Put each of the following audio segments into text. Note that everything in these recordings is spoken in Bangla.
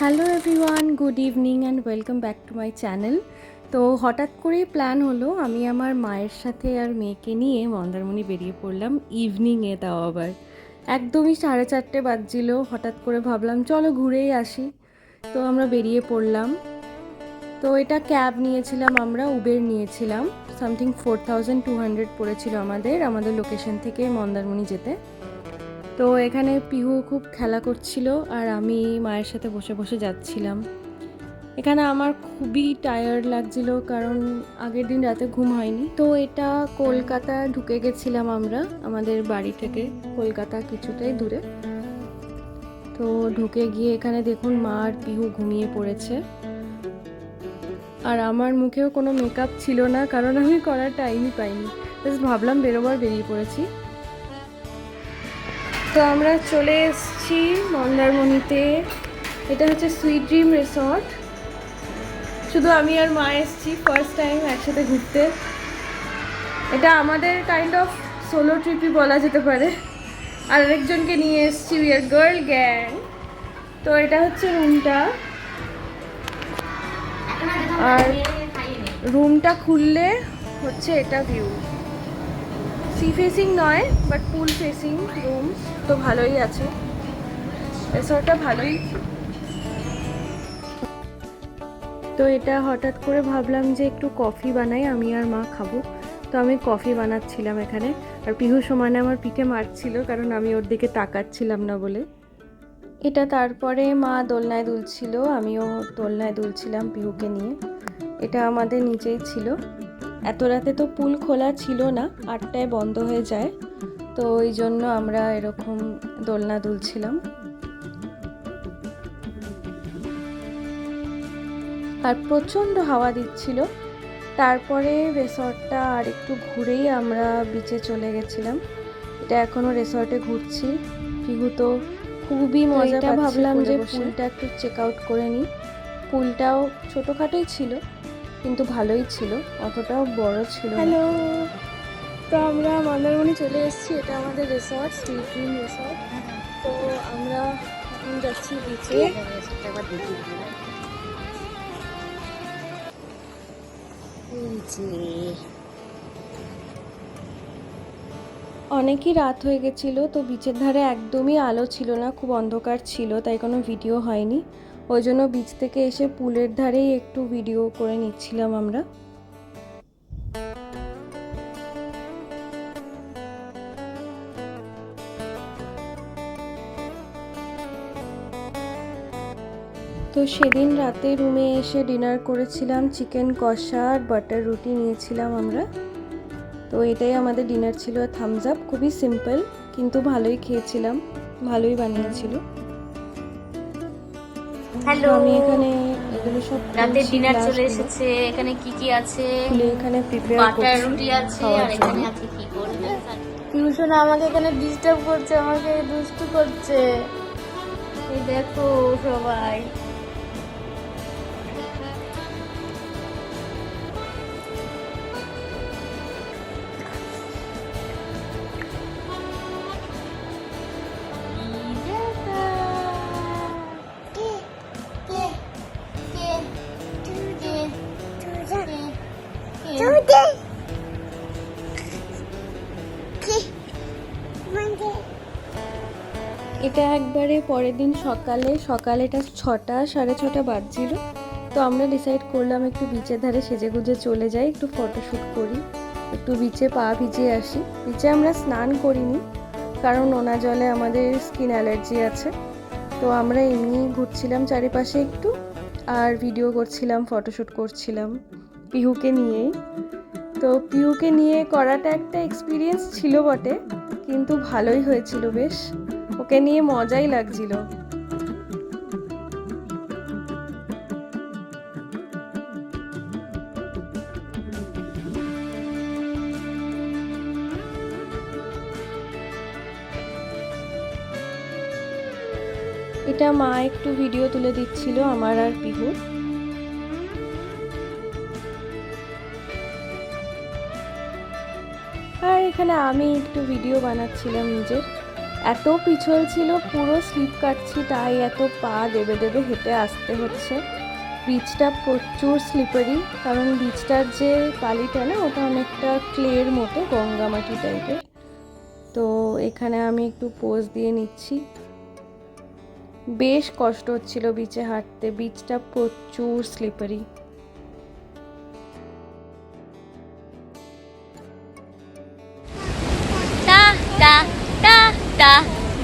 Hello everyone, good evening and welcome back to my channel. তো হঠাৎ করেই প্ল্যান হলো, আমি আমার মায়ের সাথে আর মেয়েকে নিয়ে মন্দারমণি বেরিয়ে পড়লাম ইভিনিংয়ে, তাও আবার একদমই 4:30 বাজছিল। হঠাৎ করে ভাবলাম চলো ঘুরেই আসি, তো আমরা বেরিয়ে পড়লাম। তো এটা ক্যাব নিয়েছিলাম, আমরা উবের নিয়েছিলাম। সামথিং 4200 পড়েছিল আমাদের লোকেশন থেকে মন্দারমণি যেতে। তো এখানে পিহু খুব খেলা করছিল আর আমি মায়ের সাথে বসে বসে যাচ্ছিলাম। এখানে আমার খুবই টায়ার্ড লাগছিল, কারণ আগের দিন রাতে ঘুম হয়নি। তো এটা কলকাতা ঢুকে গেছিলাম আমরা আমাদের বাড়ি থেকে, কলকাতা কিছুটাই দূরে। তো ঢুকে গিয়ে এখানে দেখুন মা আর পিহু ঘুমিয়ে পড়েছে, আর আমার মুখেও কোনো মেকআপ ছিল না, কারণ আমি করার টাইমই পাইনি। জাস্ট ভাবলাম বেরোবার, বেরিয়ে পড়েছি। তো আমরা চলে এসেছি মন্দারমণিতে। এটা হচ্ছে সুইট ড্রিম রিসর্ট। শুধু আমি আর মা এসেছি ফার্স্ট টাইম একসাথে ঘুরতে। এটা আমাদের কাইন্ড অফ সোলো ট্রিপই বলা যেতে পারে। আর আরেকজনকে নিয়ে এসেছি, উই আর গার্ল গ্যাং। তো এটা হচ্ছে রুমটা, আর রুমটা খুললে হচ্ছে এটা ভিউ। সি ফেসিং নয়, বাট পুল ফেসিং রুম। তো ভালোই আছে, রিসর্টটা ভালোই। তো এটা হঠাৎ করে ভাবলাম যে একটু কফি বানাই, আমি আর মা খাবো। তো আমি কফি বানাচ্ছিলাম এখানে, আর পিহু সমানে আমার পিঠে মারছিল, কারণ আমি ওর দিকে তাকাচ্ছিলাম না বলে। এটা তারপরে মা দোলনায় দুলছিল, আমিও দোলনায় দুলছিলাম পিহুকে নিয়ে। এটা আমাদের নিচেই ছিল। এত রাতে তো পুল খোলা ছিল না, 8টায় বন্ধ হয়ে যায়। তো ওই জন্য আমরা এরকম দোলনা দুলছিলাম। আর প্রচণ্ড হাওয়া দিচ্ছিল। তারপরে রিসর্টটা আর একটু ঘুরেই আমরা বিচে চলে গেছিলাম। এটা এখনও রিসর্টে ঘুরছি। পিহু তো খুবই মজা পাচ্ছে। ভাবলাম যে পুলটা একটু চেক আউট করে নিই। পুলটাও ছোটোখাটোই ছিল, কিন্তু ভালোই ছিল, অতটাও বড় ছিল না। হ্যালো, তো আমরা মন্দারমণি চলে এসেছি। এটা আমাদের রিসর্ট, সুইট ড্রিম রিসর্ট। তো আমরা এখন যাচ্ছি বিচে। অনেকই রাত হয়ে গেছিলো, তো বিচের ধারে একদমই আলো ছিল না, খুব অন্ধকার ছিল, তাই কোনো ভিডিও হয়নি। ওই জন্য বিচ থেকে এসে পুলের ধারেই একটু ভিডিও করে নিচ্ছিলাম আমরা। তো সেদিন রাতে রুমে এসে ডিনার করেছিলাম, চিকেন কষা আর বাটার রুটি নিয়েছিলাম আমরা। তো এটাই আমাদের ডিনার ছিল। থামস আপ, খুবই সিম্পল, কিন্তু ভালোই খেয়েছিলাম, ভালোই বানিয়েছিল। হ্যালো, আমি এখানে এগুলো সব রাতের ডিনার চলে এসেছে। এখানে কি কি আছে? এখানে প্রিপেয়ার বাটার রুটি আছে, আর এখানে আছে কি করবে? টিউশন আমাকে এখানে ডিস্টার্ব করছে, আমাকে দুষ্টু করছে। এই দেখো সবাই। এটা একবারে পরের দিন সকালে এটা 6টা 6:30 বাজছিল। তো আমরা ডিসাইড করলাম একটু বিচের ধারে সেজেগুজে চলে যাই, একটু ফটোশ্যুট করি, একটু বিচে পা ভিজিয়ে আসি। বিচে আমরা স্নান করিনি, কারণ নোনা জলে আমাদের স্কিন অ্যালার্জি আছে। তো আমরা এমনি ঘুরছিলাম চারিপাশে একটু, আর ভিডিও করছিলাম, ফটোশ্যুট করছিলাম পিহুকে নিয়েই। তো পিহুকে নিয়ে করাটা একটা এক্সপিরিয়েন্স ছিল বটে, কিন্তু ভালোই হয়েছিল বেশ, ওকে নিয়ে মজাই লাগছিল। এটা মা একটু ভিডিও তুলে দিচ্ছিল আমার আর পিহুর। আর এখানে আমি একটু ভিডিও বানাচ্ছিলাম নিজের। এত পিছল ছিল, পুরো স্লিপ কাটছি, তাই এত পা দেবে দেবে হেঁটে আসতে হচ্ছে। বিচটা প্রচুর স্লিপারি, কারণ বিচটার যে বালিটা না, ওটা অনেকটা ক্লের মতো, গঙ্গামাটি টাইপের। তো এখানে আমি একটু পোজ দিয়ে নিচ্ছি। বেশ কষ্ট হচ্ছিল বিচে হাঁটতে, বিচটা প্রচুর স্লিপারি।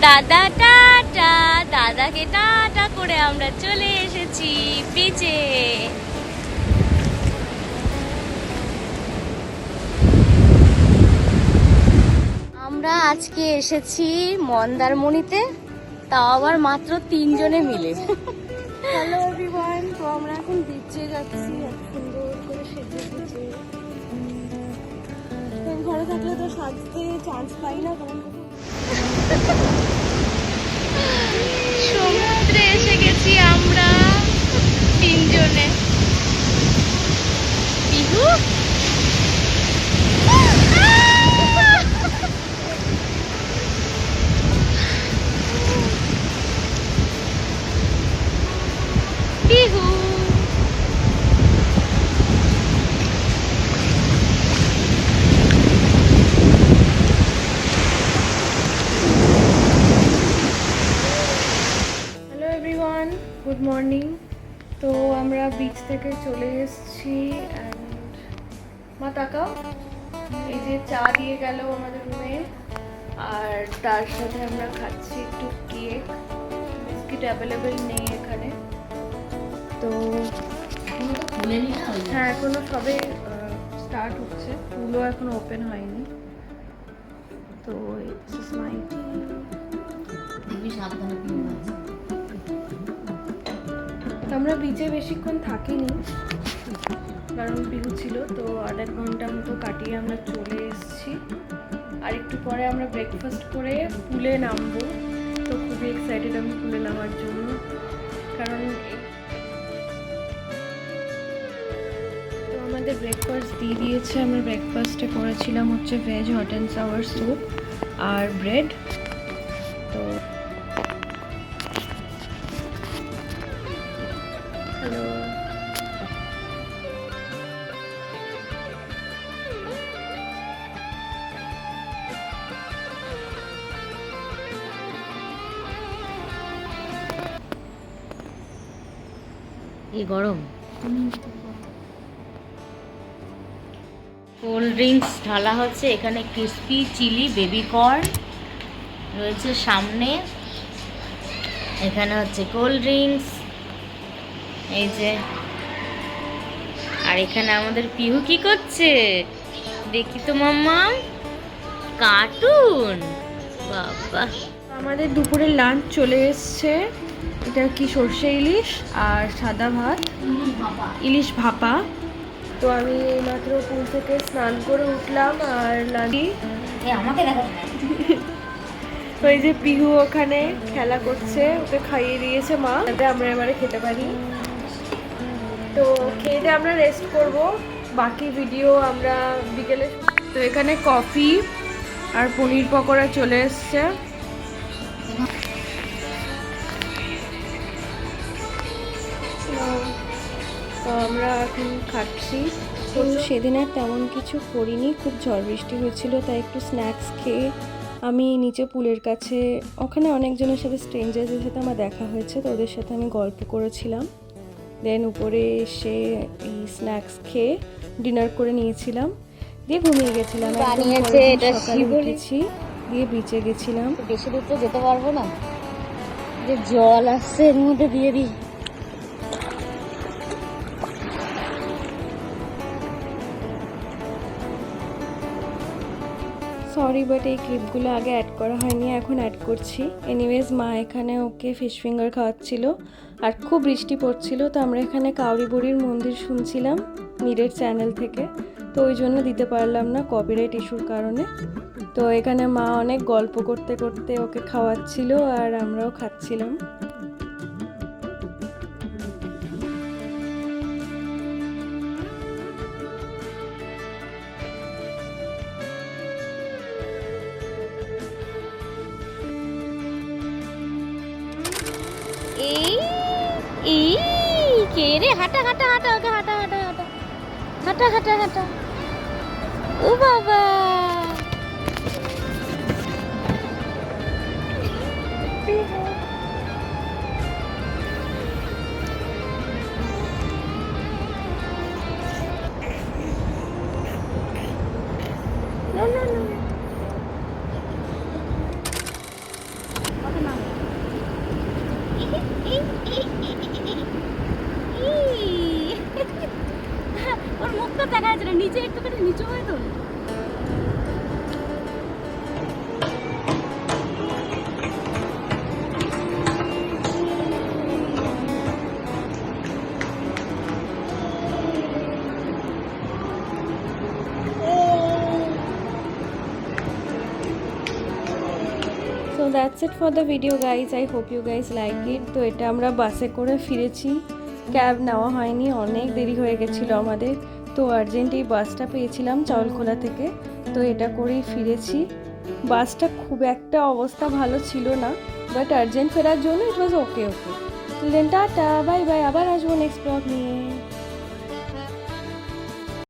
দাদা টাটা, দাদাকে টাটা করে আমরা চলে এসেছি বিচে। আমরা আজকে এসেছি মন্দারমণিতে, তাও আবার মাত্র 3 জনে মিলে। হ্যালো এভরিওয়ান, তো আমরা এখন বিচে যাচ্ছি, এত সুন্দর করে সেজে গুজে। ঘরে থাকলে তো সাজতে চান্স পাই না, কারণ সমুদ্রে এসে গেছি আমরা 3 জনে। Bihu Bihu good morning. তো আমরা বিচ থেকে চলে এসেছি। অ্যান্ড মা তাকাও, এই যে চা দিয়ে গেল আমাদের রুমে, আর তার সাথে আমরা খাচ্ছি একটু কেক। বিস্কিট অ্যাভেলেবেল নেই এখানে, তো হ্যাঁ এখনো সবে স্টার্ট হচ্ছে, পুলও এখনো ওপেন হয়নি। তো আমরা বিচে বেশিক্ষণ থাকিনি, কারণ বিহু ছিল, তো 1.5 ঘন্টা মতো কাটিয়ে আমরা চলে এসেছি। আর একটু পরে আমরা ব্রেকফাস্ট করে পুলে নামবো। তো খুবই এক্সাইটেড আমি পুলে নামার জন্য, কারণ তো আমাদের ব্রেকফাস্ট দিয়ে দিয়েছে। আমরা ব্রেকফাস্টে করেছিলাম হচ্ছে veg hot and sour soup আর ব্রেড। তো হ্যালো, এই গরম। কোল্ড ড্রিঙ্কস ঢালা হচ্ছে এখানে, ক্রিস্পি চিলি বেবি কর্ন রয়েছে সামনে, এখানে হচ্ছে কোল্ড ড্রিঙ্কস, এই যে। আর এখানে আমাদের পিহু কি করছে দেখি তো মাম্মা, কার্টুন। বাবা, আমাদের দুপুরের লাঞ্চ চলে এসছে। এটা কি সর্ষে ইলিশ আর সাদা ভাত, ইলিশ ভাপা। তো আমি মাত্র পুল থেকে স্নান করে উঠলাম আর লাঞ্চি। আমাকে দেখো, ওই যে পিহু ওখানে খেলা করছে, ওকে খাইয়ে দিয়েছে মা, যাতে আমরা এবারে খেতে পারি। তো খেয়ে দিয়ে আমরা রেস্ট করব, বাকি ভিডিও আমরা বিকেলে। তো এখানে কফি আর পনির পকোড়া চলে এসছে। তো আমরা এখন খাচ্ছি। তো সেদিন আর তেমন কিছু করিনি, খুব ঝড় বৃষ্টি হয়েছিল, তাই একটু স্ন্যাক্স খেয়ে আমি নিচে পুলের কাছে, ওখানে অনেকজনের সাথে স্ট্রেঞ্জারদের সাথে আমার দেখা হয়েছে, তো ওদের সাথে আমি গল্প করেছিলাম। দেন উপরে এসে এই স্ন্যাক্স খেয়ে ডিনার করে নিয়েছিলাম, দিয়ে ঘুমিয়ে গেছিলাম। সকালে উঠেছি, দিয়ে বিচে গেছিলাম। বেশি দূর তো যেতে পারবো না, যে জল আসছে এর মধ্যে দিয়ে দিই। সরি বাট এই ক্লিপগুলো আগে অ্যাড করা হয়নি, এখন অ্যাড করছি। এনিওয়েজ মা এখানে ওকে ফিশ ফিঙ্গার খাওয়াচ্ছিল, আর খুব বৃষ্টি পড়ছিল, তো আমরা এখানে কাউরি বুড়ির মন্দির শুনছিলাম মিরের চ্যানেল থেকে, তো ওই জন্য দিতে পারলাম না কপিরাইট ইস্যুর কারণে। তো এখানে মা অনেক গল্প করতে করতে ওকে খাওয়াচ্ছিল, আর আমরাও খাচ্ছিলাম। এই এই কে রে? হাঁটা হাঁটা হাঁটা ওকে, হাঁটা হাঁটা হাঁটা হাঁটা হাঁটা হাঁটা। ও বাবা, না না না, ওর মুখটা দেখা যাচ্ছে না, নিচে একটুখানি নিচু হয়ে তো। So that's it for the video guys, I hope you guys like it. তো এটা আমরা বাসে করে ফিরেছি, ক্যাব নেওয়া হয়নি, অনেক দেরি হয়ে গেছিলো আমাদের। তো আর্জেন্ট এই বাসটা পেয়েছিলাম চাউলখোলা থেকে, তো এটা করেই ফিরেছি। বাসটা খুব একটা অবস্থা ভালো ছিল না, বাট আর্জেন্ট ফেরার জন্য ইট ওয়াজ ওকে ওকে। দেন টাটা, বাই বাই, আবার আসবো নেক্সট ব্লগ নিয়ে।